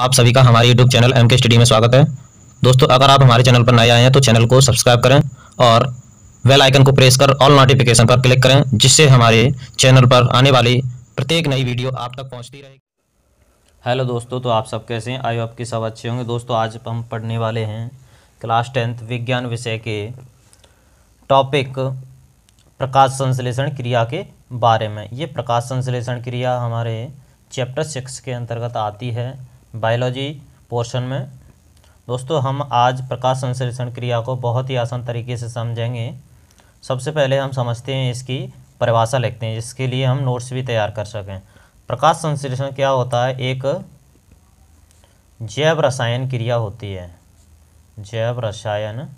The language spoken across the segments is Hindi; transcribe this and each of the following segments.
आप सभी का हमारे YouTube चैनल एम के स्टडी में स्वागत है। दोस्तों, अगर आप हमारे चैनल पर नए आए हैं तो चैनल को सब्सक्राइब करें और बेल आइकन को प्रेस कर ऑल नोटिफिकेशन पर क्लिक करें, जिससे हमारे चैनल पर आने वाली प्रत्येक नई वीडियो आप तक पहुंचती रहेगी। हेलो दोस्तों, तो आप सब कैसे हैं? आई होप कि सब अच्छे होंगे। दोस्तों, आज हम पढ़ने वाले हैं क्लास 10th विज्ञान विषय के टॉपिक प्रकाश संश्लेषण क्रिया के बारे में। ये प्रकाश संश्लेषण क्रिया हमारे चैप्टर 6 के अंतर्गत आती है, बायोलॉजी पोर्शन में। दोस्तों, हम आज प्रकाश संश्लेषण क्रिया को बहुत ही आसान तरीके से समझेंगे। सबसे पहले हम समझते हैं, इसकी परिभाषा लिखते हैं, जिसके लिए हम नोट्स भी तैयार कर सकें। प्रकाश संश्लेषण क्या होता है? एक जैव रसायन क्रिया होती है। जैव रसायन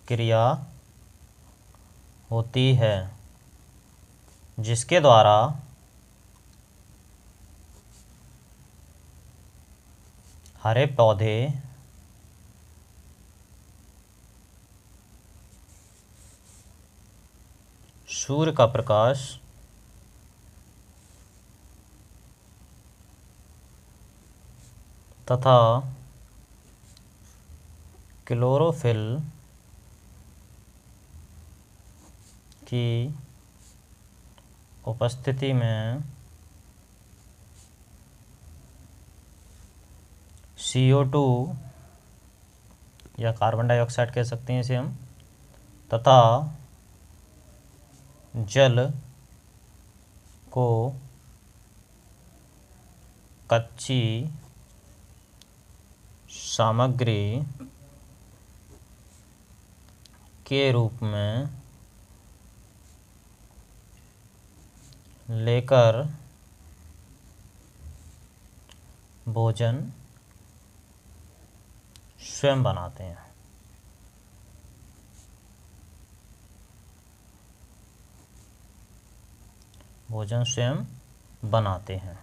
क्रिया होती है जिसके द्वारा हरे पौधे सूर्य का प्रकाश तथा क्लोरोफिल की उपस्थिति में CO2 या कार्बन डाइऑक्साइड कह सकते हैं इसे हम, तथा जल को कच्ची सामग्री के रूप में लेकर भोजन स्वयं बनाते हैं। भोजन स्वयं बनाते हैं।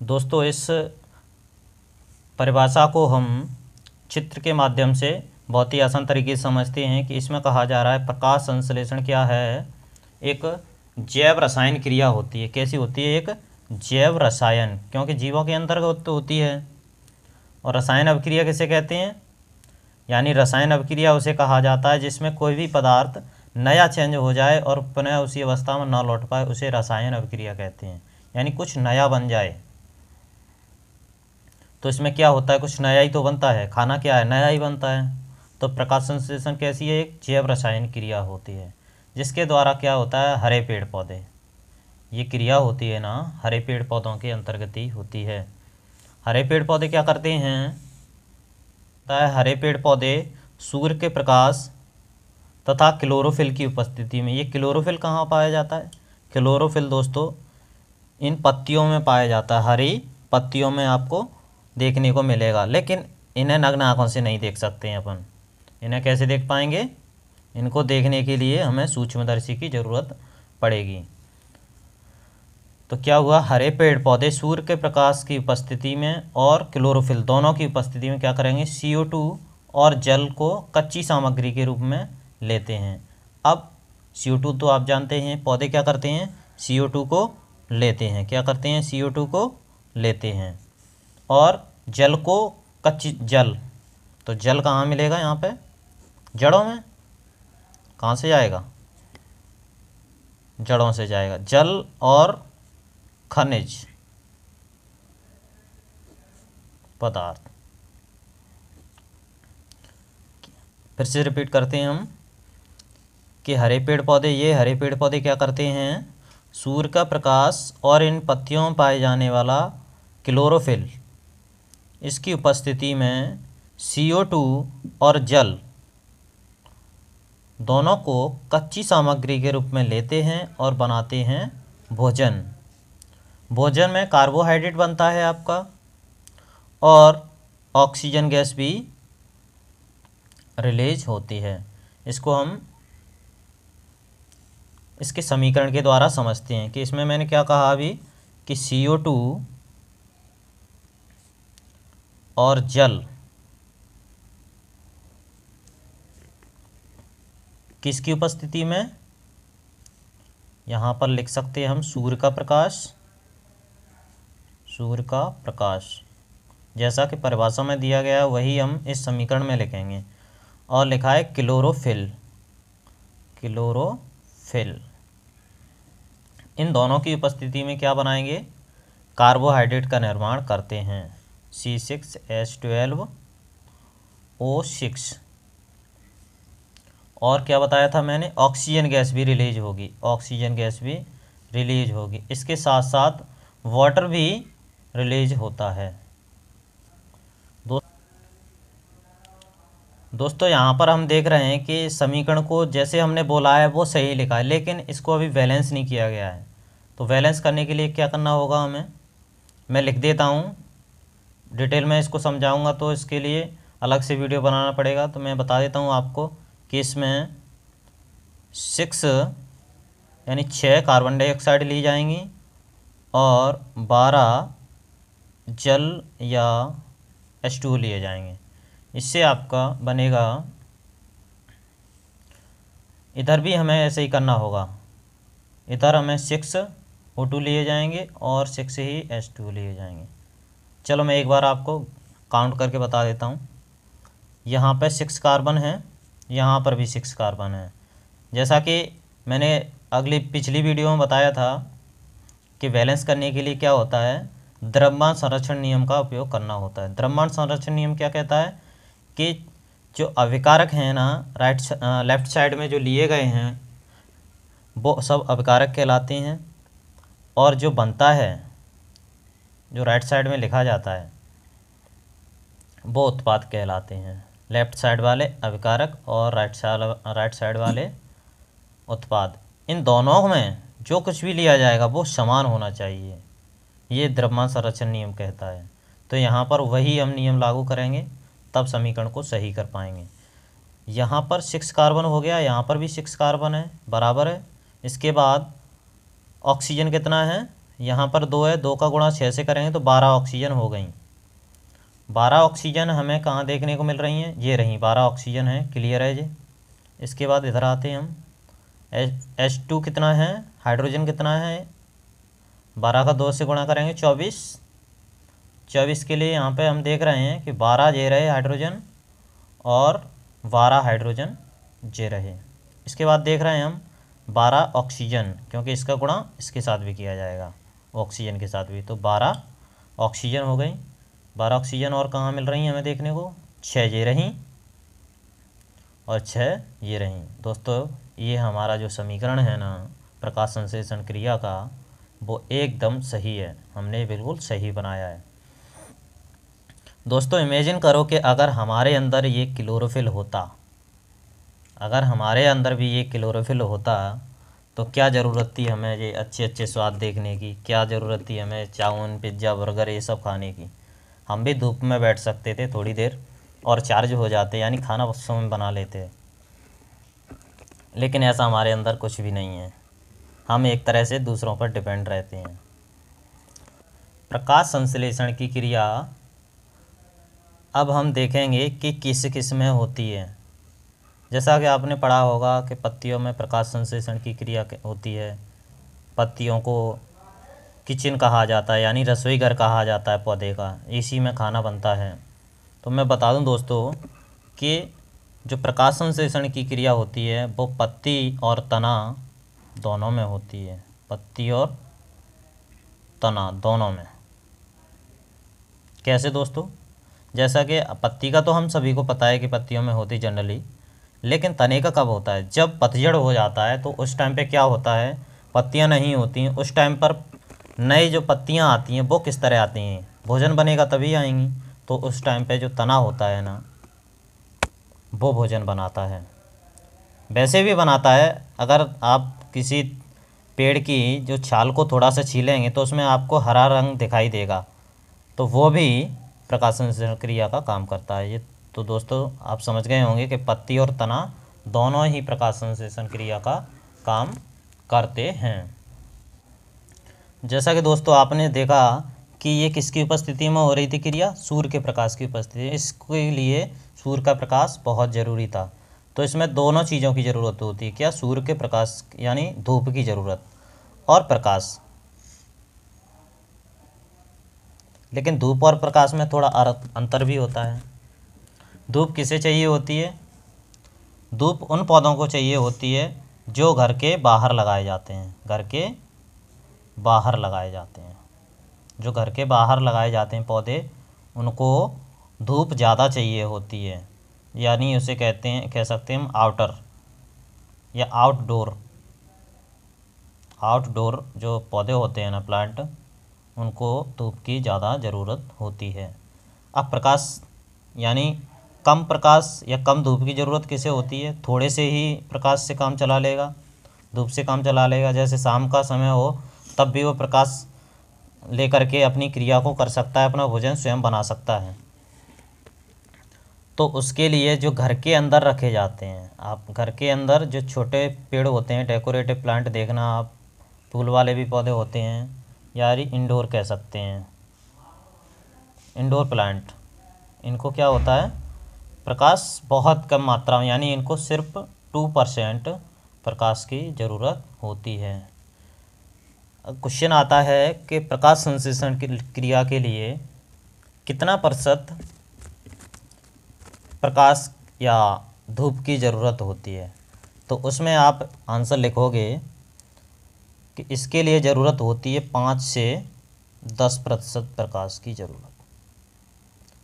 दोस्तों, इस परिभाषा को हम चित्र के माध्यम से बहुत ही आसान तरीके से समझते हैं कि इसमें कहा जा रहा है प्रकाश संश्लेषण क्या है? एक जैव रसायन क्रिया होती है। कैसी होती है? एक जैव रसायन, क्योंकि जीवों के अंतर्गत तो होती है। और रसायन अभिक्रिया किसे कहते हैं? यानी रसायन अभिक्रिया उसे कहा जाता है जिसमें कोई भी पदार्थ नया चेंज हो जाए और पुनः उसी अवस्था में ना लौट पाए, उसे रसायन अभिक्रिया कहते हैं। यानी कुछ नया बन जाए। तो इसमें क्या होता है? कुछ नया ही तो बनता है। खाना क्या है? नया ही बनता है। तो प्रकाश संश्लेषण कैसी है? एक जैव रसायन क्रिया होती है जिसके द्वारा क्या होता है? हरे पेड़ पौधे, ये क्रिया होती है ना, हरे पेड़ पौधों के अंतर्गत ही होती है। हरे पेड़ पौधे क्या करते हैं? हरे पेड़ पौधे सूर्य के प्रकाश तथा क्लोरोफिल की उपस्थिति में, ये क्लोरोफिल कहाँ पाया जाता है? क्लोरोफिल दोस्तों इन पत्तियों में पाया जाता है। हरी पत्तियों में आपको देखने को मिलेगा, लेकिन इन्हें नग्न आँखों से नहीं देख सकते हैं अपन। इन्हें कैसे देख पाएंगे? इनको देखने के लिए हमें सूक्ष्मदर्शी की ज़रूरत पड़ेगी। तो क्या हुआ? हरे पेड़ पौधे सूर्य के प्रकाश की उपस्थिति में और क्लोरोफिल दोनों की उपस्थिति में क्या करेंगे? CO2 और जल को कच्ची सामग्री के रूप में लेते हैं। अब CO2 तो आप जानते हैं, पौधे क्या करते हैं? CO2 को लेते हैं। क्या करते हैं? CO2 को लेते हैं। और जल को कच्ची जल, तो जल कहाँ मिलेगा? यहाँ पे जड़ों में। कहाँ से जाएगा? जड़ों से जाएगा। जल और खनिज पदार्थ। फिर से रिपीट करते हैं हम कि हरे पेड़ पौधे, ये हरे पेड़ पौधे क्या करते हैं? सूर्य का प्रकाश और इन पत्तियों में पाए जाने वाला क्लोरोफिल, इसकी उपस्थिति में CO2 और जल दोनों को कच्ची सामग्री के रूप में लेते हैं और बनाते हैं भोजन। भोजन में कार्बोहाइड्रेट बनता है आपका, और ऑक्सीजन गैस भी रिलीज होती है। इसको हम इसके समीकरण के द्वारा समझते हैं कि इसमें मैंने क्या कहा अभी कि CO2 और जल किसकी उपस्थिति में? यहाँ पर लिख सकते हैं हम सूर्य का प्रकाश, सूर्य का प्रकाश जैसा कि परिभाषा में दिया गया है वही हम इस समीकरण में लिखेंगे। और लिखा है क्लोरोफिल, क्लोरोफिल इन दोनों की उपस्थिति में क्या बनाएंगे, कार्बोहाइड्रेट का निर्माण करते हैं, C6H12O6। और क्या बताया था मैंने, ऑक्सीजन गैस भी रिलीज होगी, ऑक्सीजन गैस भी रिलीज होगी। इसके साथ साथ वाटर भी रिलीज होता है। दोस्तों यहाँ पर हम देख रहे हैं कि समीकरण को जैसे हमने बोला है वो सही लिखा है, लेकिन इसको अभी बैलेंस नहीं किया गया है। तो बैलेंस करने के लिए क्या करना होगा हमें, मैं लिख देता हूँ, डिटेल में इसको समझाऊंगा तो इसके लिए अलग से वीडियो बनाना पड़ेगा। तो मैं बता देता हूँ आपको कि इसमें 6 यानी 6 कार्बन डाइऑक्साइड ली जाएंगी और 12 जल या H2 लिए जाएंगे। इससे आपका बनेगा, इधर भी हमें ऐसे ही करना होगा, इधर हमें 6O2 लिए जाएंगे और 6 ही H2 लिए जाएंगे। चलो मैं एक बार आपको काउंट करके बता देता हूँ। यहाँ पे 6 कार्बन है, यहाँ पर भी 6 कार्बन है। जैसा कि मैंने पिछली वीडियो में बताया था कि बैलेंस करने के लिए क्या होता है, द्रव्यमान संरक्षण नियम का उपयोग करना होता है। द्रव्यमान संरक्षण नियम क्या कहता है कि जो अभिकारक हैं ना लेफ्ट साइड में जो लिए गए हैं वो सब अभिकारक कहलाते हैं, और जो बनता है जो राइट साइड में लिखा जाता है वो उत्पाद कहलाते हैं। लेफ्ट साइड वाले अभिकारक और राइट साइड वाले उत्पाद, इन दोनों में जो कुछ भी लिया जाएगा वो समान होना चाहिए, ये द्रव्यमान संरक्षण नियम कहता है। तो यहाँ पर वही हम नियम लागू करेंगे तब समीकरण को सही कर पाएंगे। यहाँ पर 6 कार्बन हो गया, यहाँ पर भी 6 कार्बन है, बराबर है। इसके बाद ऑक्सीजन कितना है, यहाँ पर 2 है, 2 का गुणा 6 से करेंगे तो 12 ऑक्सीजन हो गई। 12 ऑक्सीजन हमें कहाँ देखने को मिल रही हैं, ये रही 12 ऑक्सीजन है, क्लियर है जी। इसके बाद इधर आते हैं हम, H2 कितना है, हाइड्रोजन कितना है, 12 का 2 से गुणा करेंगे 24 के लिए यहाँ पे हम देख रहे हैं कि 12 जे रहे हाइड्रोजन और 12 हाइड्रोजन जे रहे। इसके बाद देख रहे हैं हम 12 ऑक्सीजन, क्योंकि इसका गुणा इसके साथ भी किया जाएगा, ऑक्सीजन के साथ भी, तो 12 ऑक्सीजन हो गई। 12 ऑक्सीजन और कहाँ मिल रही हैं हमें देखने को, 6 ये रहीं और 6 ये रहीं। दोस्तों ये हमारा जो समीकरण है ना प्रकाश संश्लेषण क्रिया का, वो एकदम सही है, हमने बिल्कुल सही बनाया है। दोस्तों इमेजिन करो कि अगर हमारे अंदर ये क्लोरोफिल होता, अगर हमारे अंदर भी ये क्लोरोफिल होता तो क्या ज़रूरत थी हमें ये अच्छे अच्छे स्वाद देखने की, क्या ज़रूरत थी हमें चाउमीन पिज्ज़ा बर्गर ये सब खाने की। हम भी धूप में बैठ सकते थे थोड़ी देर और चार्ज हो जाते, यानी खाना उस समय बना लेते, लेकिन ऐसा हमारे अंदर कुछ भी नहीं है। हम एक तरह से दूसरों पर डिपेंड रहते हैं। प्रकाश संश्लेषण की क्रिया अब हम देखेंगे कि किस किस में होती है। जैसा कि आपने पढ़ा होगा कि पत्तियों में प्रकाश संश्लेषण की क्रिया होती है। पत्तियों को किचन कहा जाता है, यानी रसोई घर कहा जाता है पौधे का, इसी में खाना बनता है। तो मैं बता दूं दोस्तों कि जो प्रकाश संश्लेषण की क्रिया होती है वो पत्ती और तना दोनों में होती है, पत्ती और तना दोनों में। कैसे दोस्तों, जैसा कि पत्ती का तो हम सभी को पता है कि पत्तियों में होती जनरली, लेकिन तने का कब होता है, जब पतझड़ हो जाता है तो उस टाइम पे क्या होता है, पत्तियां नहीं होती हैं, उस टाइम पर नई जो पत्तियां आती हैं वो किस तरह आती हैं, भोजन बनेगा तभी आएंगी। तो उस टाइम पे जो तना होता है ना वो भोजन बनाता है, वैसे भी बनाता है। अगर आप किसी पेड़ की जो छाल को थोड़ा सा छीलेंगे तो उसमें आपको हरा रंग दिखाई देगा, तो वो भी प्रकाश संश्लेषण क्रिया का काम करता है। ये तो दोस्तों आप समझ गए होंगे कि पत्ती और तना दोनों ही प्रकाश संश्लेषण क्रिया का काम करते हैं। जैसा कि दोस्तों आपने देखा कि ये किसकी उपस्थिति में हो रही थी क्रिया, सूर्य के प्रकाश की उपस्थिति, इसके लिए सूर्य का प्रकाश बहुत ज़रूरी था। तो इसमें दोनों चीज़ों की ज़रूरत होती है, क्या, सूर्य के प्रकाश यानी धूप की ज़रूरत और प्रकाश। लेकिन धूप और प्रकाश में थोड़ा अंतर भी होता है। धूप किसे चाहिए होती है? धूप उन पौधों को चाहिए होती है जो घर के बाहर लगाए जाते हैं। घर के बाहर लगाए जाते हैं, जो घर के बाहर लगाए जाते हैं पौधे, उनको धूप ज़्यादा चाहिए होती है। यानी उसे कह सकते हैं हम आउटर या आउटडोर जो पौधे होते हैं ना, प्लांट, उनको धूप की ज़्यादा ज़रूरत होती है। अब प्रकाश यानी कम प्रकाश या कम धूप की ज़रूरत किसे होती है? थोड़े से ही प्रकाश से काम चला लेगा, धूप से काम चला लेगा। जैसे शाम का समय हो तब भी वो प्रकाश लेकर के अपनी क्रिया को कर सकता है, अपना भोजन स्वयं बना सकता है। तो उसके लिए जो घर के अंदर रखे जाते हैं, आप घर के अंदर जो छोटे पेड़ होते हैं, डेकोरेटिव प्लांट देखना आप, फूल वाले भी पौधे होते हैं, यार इंडोर कह सकते हैं, इंडोर प्लांट, इनको क्या होता है? प्रकाश बहुत कम मात्रा में, यानी इनको सिर्फ 2% प्रकाश की ज़रूरत होती है। क्वेश्चन आता है कि प्रकाश संश्लेषण की क्रिया के लिए कितना प्रतिशत प्रकाश या धूप की ज़रूरत होती है? तो उसमें आप आंसर लिखोगे कि इसके लिए ज़रूरत होती है 5 से 10% प्रकाश की ज़रूरत।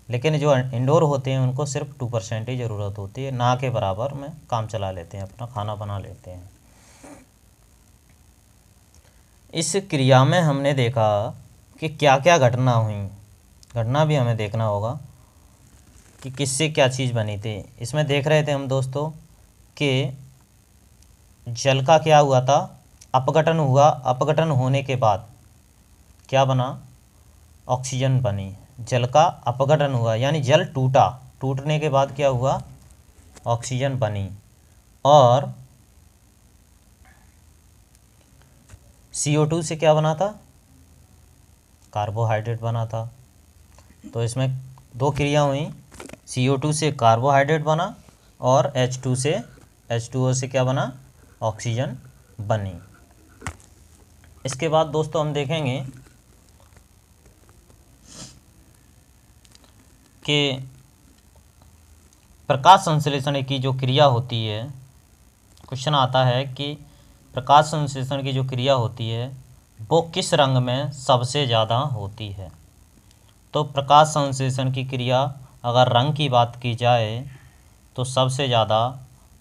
लेकिन जो इंडोर होते हैं उनको सिर्फ 2% ही ज़रूरत होती है, ना के बराबर में काम चला लेते हैं, अपना खाना बना लेते हैं। इस क्रिया में हमने देखा कि क्या क्या घटना हुई, घटना भी हमें देखना होगा कि किससे क्या चीज़ बनी थी। इसमें देख रहे थे हम दोस्तों कि जल का क्या हुआ था? अपघटन हुआ। अपघटन होने के बाद क्या बना? ऑक्सीजन बनी। जल का अपघटन हुआ यानी जल टूटा, टूटने के बाद क्या हुआ? ऑक्सीजन बनी। और CO2 से क्या बना था? कार्बोहाइड्रेट बना था। तो इसमें दो क्रिया हुई, CO2 से कार्बोहाइड्रेट बना और H2O से क्या बना? ऑक्सीजन बनी। इसके बाद दोस्तों हम देखेंगे कि प्रकाश संश्लेषण की जो क्रिया होती है, क्वेश्चन आता है कि प्रकाश संश्लेषण की जो क्रिया होती है वो किस रंग में सबसे ज़्यादा होती है? तो प्रकाश संश्लेषण की क्रिया अगर रंग की बात की जाए तो सबसे ज़्यादा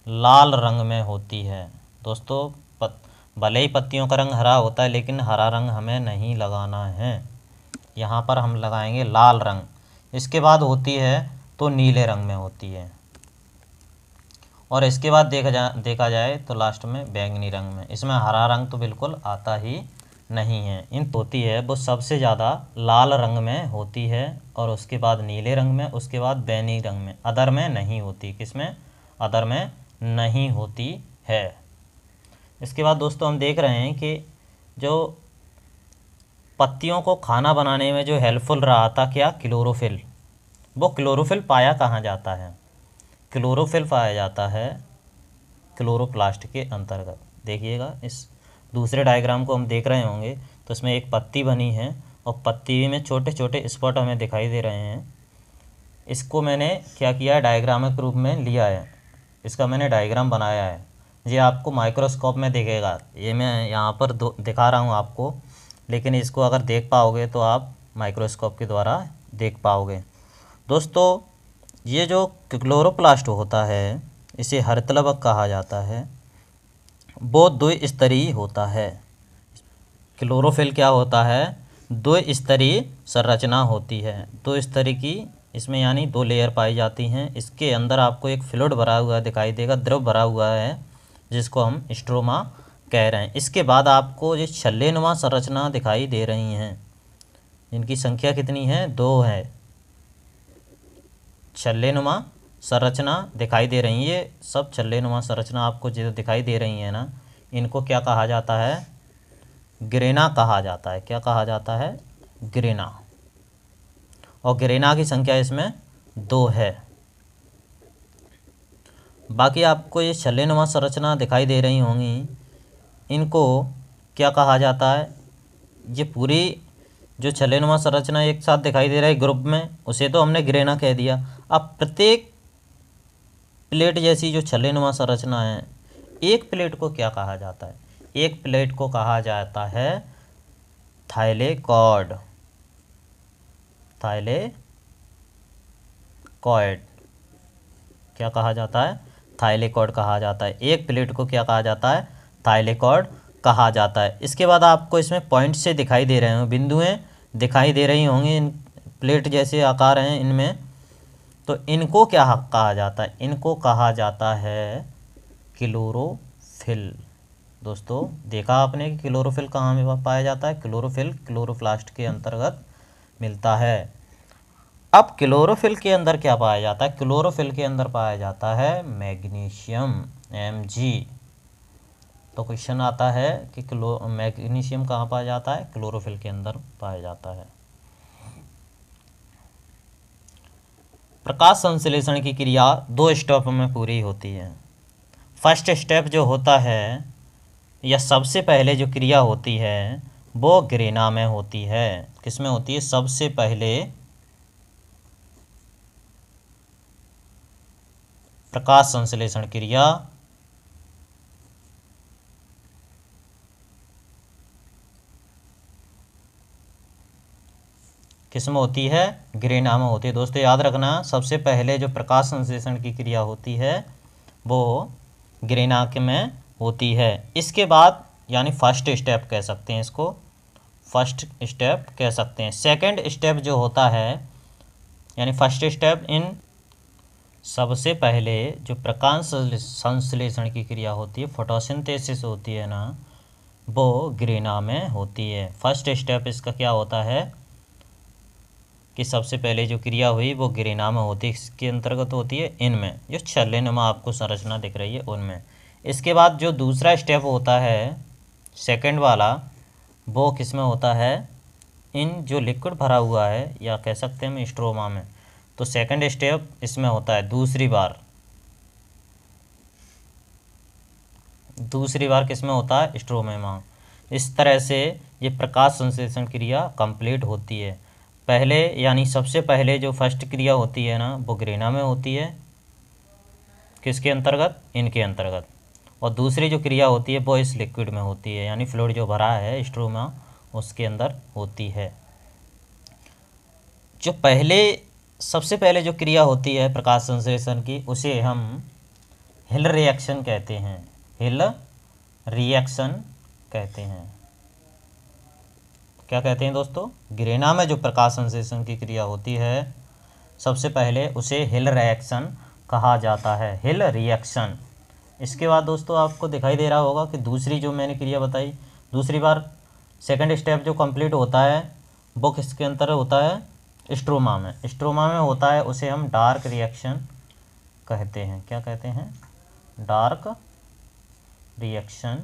लाल रंग में होती है। दोस्तों भले ही पत्तियों का रंग हरा होता है, लेकिन हरा रंग हमें नहीं लगाना है, यहाँ पर हम लगाएंगे लाल रंग। इसके बाद होती है तो नीले रंग में होती है, और इसके बाद देखा जाए तो लास्ट में बैंगनी रंग में। इसमें हरा रंग तो बिल्कुल आता ही नहीं है। इन होती है वो सबसे ज़्यादा लाल रंग में होती है, और उसके बाद नीले रंग में, उसके बाद बैंगनी रंग में, अदर में नहीं होती। किसमें? अदर में नहीं होती है। इसके बाद दोस्तों हम देख रहे हैं कि जो पत्तियों को खाना बनाने में जो हेल्पफुल रहा था क्या? क्लोरोफिल। वो क्लोरोफिल पाया कहाँ जाता है? क्लोरोफिल पाया जाता है क्लोरोप्लास्ट के अंतर्गत। देखिएगा इस दूसरे डायग्राम को हम देख रहे होंगे तो इसमें एक पत्ती बनी है और पत्ती में छोटे छोटे स्पॉट हमें दिखाई दे रहे हैं। इसको मैंने क्या किया है? डायग्रामिक रूप में लिया है, इसका मैंने डायग्राम बनाया है। ये आपको माइक्रोस्कोप में दिखेगा, ये मैं यहाँ पर दिखा रहा हूँ आपको, लेकिन इसको अगर देख पाओगे तो आप माइक्रोस्कोप के द्वारा देख पाओगे। दोस्तों ये जो क्लोरोप्लास्ट होता है, इसे हरितलवक कहा जाता है, वो द्विस्तरीय होता है। क्लोरोफिल क्या होता है? द्विस्तरीय संरचना होती है। दो स्तरीय की इसमें यानी 2 लेयर पाई जाती हैं। इसके अंदर आपको एक फ्लूइड भरा हुआ दिखाई देगा, द्रव भरा हुआ है, जिसको हम स्ट्रोमा कह रहे हैं। इसके बाद आपको ये छल्लेनुमा संरचना दिखाई दे रही हैं, इनकी संख्या कितनी है? 2 है। छल्लेनुमा संरचना दिखाई दे रही है, ये सब छल्लेनुमा संरचना आपको जो दिखाई दे रही है ना, इनको क्या कहा जाता है? ग्रेना कहा जाता है। क्या कहा जाता है? ग्रेना। और ग्रेना की संख्या इसमें 2 है। बाकी आपको ये छल्लेनुमा संरचना दिखाई दे रही होंगी, इनको क्या कहा जाता है? ये पूरी जो छल्लेनुमा संरचना एक साथ दिखाई दे रहा है ग्रुप में, उसे तो हमने ग्रेना कह दिया। अब प्रत्येक प्लेट जैसी जो छल्लेनुमा संरचना है, एक प्लेट को क्या कहा जाता है? एक प्लेट को कहा जाता है थाइलेकॉइड। थाइलेकॉइड क्या कहा जाता है? थाइलेकॉइड कहा जाता है। एक प्लेट को क्या कहा जाता है? थाइलेकॉइड कहा जाता है। इसके बाद आपको इसमें पॉइंट से दिखाई दे रहे हों, बिंदुएं दिखाई दे रही होंगी, इन प्लेट जैसे आकार हैं इनमें, तो इनको क्या कहा जाता है? इनको कहा जाता है क्लोरोफिल। दोस्तों देखा आपने कि क्लोरोफिल कहाँ में पाया जाता है? क्लोरोफिल क्लोरोप्लास्ट के अंतर्गत मिलता है। अब क्लोरोफिल के अंदर क्या पाया जाता है? क्लोरोफिल के अंदर पाया जाता है मैग्नीशियम, Mg। तो क्वेश्चन आता है कि मैग्नीशियम कहाँ पाया जाता है? क्लोरोफिल के अंदर पाया जाता है। प्रकाश संश्लेषण की क्रिया 2 स्टेप में पूरी होती है। फर्स्ट स्टेप जो होता है, या सबसे पहले जो क्रिया होती है, वो ग्रेना में होती है। किस में होती है? सबसे पहले प्रकाश संश्लेषण क्रिया किस में होती है? ग्रेना में होती है। दोस्तों याद रखना, सबसे पहले जो प्रकाश संश्लेषण की क्रिया होती है वो ग्रेना में होती है। इसके बाद यानी फर्स्ट स्टेप कह सकते हैं इसको, फर्स्ट स्टेप कह सकते हैं। सेकंड स्टेप जो होता है, यानी फर्स्ट स्टेप इन सबसे पहले जो प्रकाश संश्लेषण की क्रिया होती है, फोटोसिंथेसिस होती है ना, वो ग्रेना में होती है। फर्स्ट स्टेप इसका क्या होता है कि सबसे पहले जो क्रिया हुई वो ग्रेना में होती है। इसके अंतर्गत होती है इनमें जो छल्लेनुमा आपको संरचना दिख रही है उनमें। इसके बाद जो दूसरा स्टेप होता है सेकंड वाला, वो किस में होता है? इन जो लिक्विड भरा हुआ है, या कह सकते हैं हम स्ट्रोमा में। तो सेकंड स्टेप इसमें होता है दूसरी बार किस में होता है? स्ट्रोमा। इस तरह से ये प्रकाश संश्लेषण क्रिया कंप्लीट होती है। पहले यानी सबसे पहले जो फर्स्ट क्रिया होती है ना, वो ग्रेना में होती है। किसके अंतर्गत? इनके अंतर्गत। और दूसरी जो क्रिया होती है वो इस लिक्विड में होती है, यानी फ्लूइड जो भरा है स्ट्रोमा, उसके अंदर होती है। जो सबसे पहले जो क्रिया होती है प्रकाश संश्लेषण की, उसे हम हिल रिएक्शन कहते हैं। हिल रिएक्शन कहते हैं। क्या कहते हैं दोस्तों? ग्रेना में जो प्रकाश संश्लेषण की क्रिया होती है सबसे पहले, उसे हिल रिएक्शन कहा जाता है। हिल रिएक्शन। इसके बाद दोस्तों आपको दिखाई दे रहा होगा कि दूसरी जो मैंने क्रिया बताई, दूसरी बार सेकंड स्टेप जो कंप्लीट होता है वो किसके अंतर होता है? स्ट्रोमा में। स्ट्रोमा में होता है, उसे हम डार्क रिएक्शन कहते हैं। क्या कहते हैं? डार्क रिएक्शन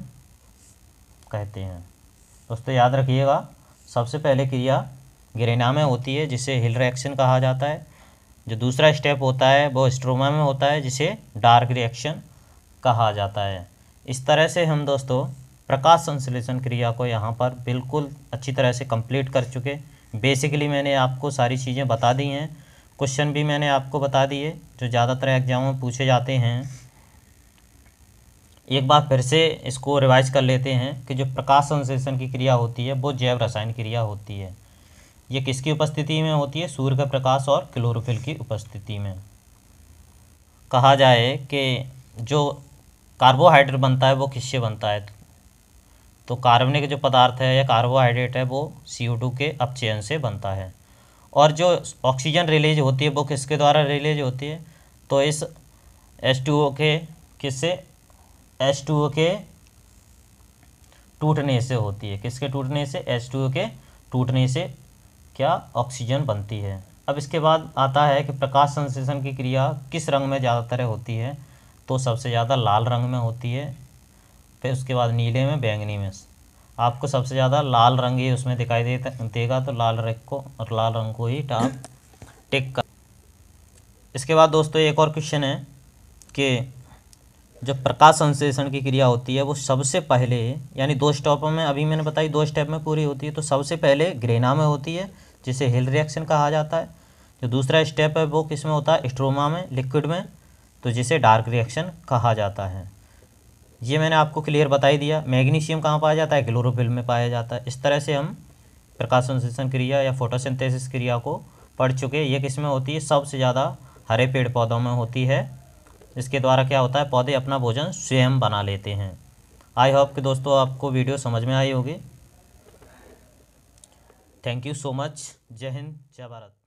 कहते हैं। दोस्तों याद रखिएगा, सबसे पहले क्रिया ग्रेना में होती है जिसे हिल रिएक्शन कहा जाता है। जो दूसरा स्टेप होता है वो स्ट्रोमा में होता है जिसे डार्क रिएक्शन कहा जाता है। इस तरह से हम दोस्तों प्रकाश संश्लेषण क्रिया को यहाँ पर बिल्कुल अच्छी तरह से कंप्लीट कर चुके। बेसिकली मैंने आपको सारी चीज़ें बता दी हैं, क्वेश्चन भी मैंने आपको बता दिए जो ज़्यादातर एग्जामों में पूछे जाते हैं। एक बार फिर से इसको रिवाइज कर लेते हैं कि जो प्रकाश संश्लेषण की क्रिया होती है वो जैव रसायन क्रिया होती है। ये किसकी उपस्थिति में होती है? सूर्य का प्रकाश और क्लोरोफिल की उपस्थिति में। कहा जाए कि जो कार्बोहाइड्रेट बनता है वो किससे बनता है? तो कार्बनिक जो पदार्थ है या कार्बोहाइड्रेट है वो CO2 के अपचयन से बनता है। और जो ऑक्सीजन रिलीज होती है वो किसके द्वारा रिलीज होती है? तो इस H2O के किससे? H2O के टूटने से होती है। किसके टूटने से? H2O के टूटने से क्या ऑक्सीजन बनती है। अब इसके बाद आता है कि प्रकाश संश्लेषण की क्रिया किस रंग में ज़्यादातर होती है? तो सबसे ज़्यादा लाल रंग में होती है, फिर उसके बाद नीले में, बैंगनी में। आपको सबसे ज़्यादा लाल रंग ही उसमें दिखाई देगा, तो लाल रंग को ही आप टिक कर। इसके बाद दोस्तों एक और क्वेश्चन है कि जो प्रकाश संश्लेषण की क्रिया होती है वो सबसे पहले, यानी 2 स्टेपों में, अभी मैंने बताई 2 स्टेप में पूरी होती है। तो सबसे पहले ग्रेना में होती है जिसे हिल रिएक्शन कहा जाता है। जो दूसरा स्टेप है वो किस में होता है, स्ट्रोमा में, लिक्विड में, तो जिसे डार्क रिएक्शन कहा जाता है। ये मैंने आपको क्लियर बता ही दिया। मैग्नीशियम कहाँ पाया जाता है, क्लोरोफिल में पाया जाता है। इस तरह से हम प्रकाश संश्लेषण क्रिया या फोटोसिंथेसिस क्रिया को पढ़ चुके। ये किस में होती है, सबसे ज़्यादा हरे पेड़ पौधों में होती है। इसके द्वारा क्या होता है, पौधे अपना भोजन स्वयं बना लेते हैं। आई होप कि दोस्तों आपको वीडियो समझ में आई होगी। Thank you so much. जय हिंद, जय भारत।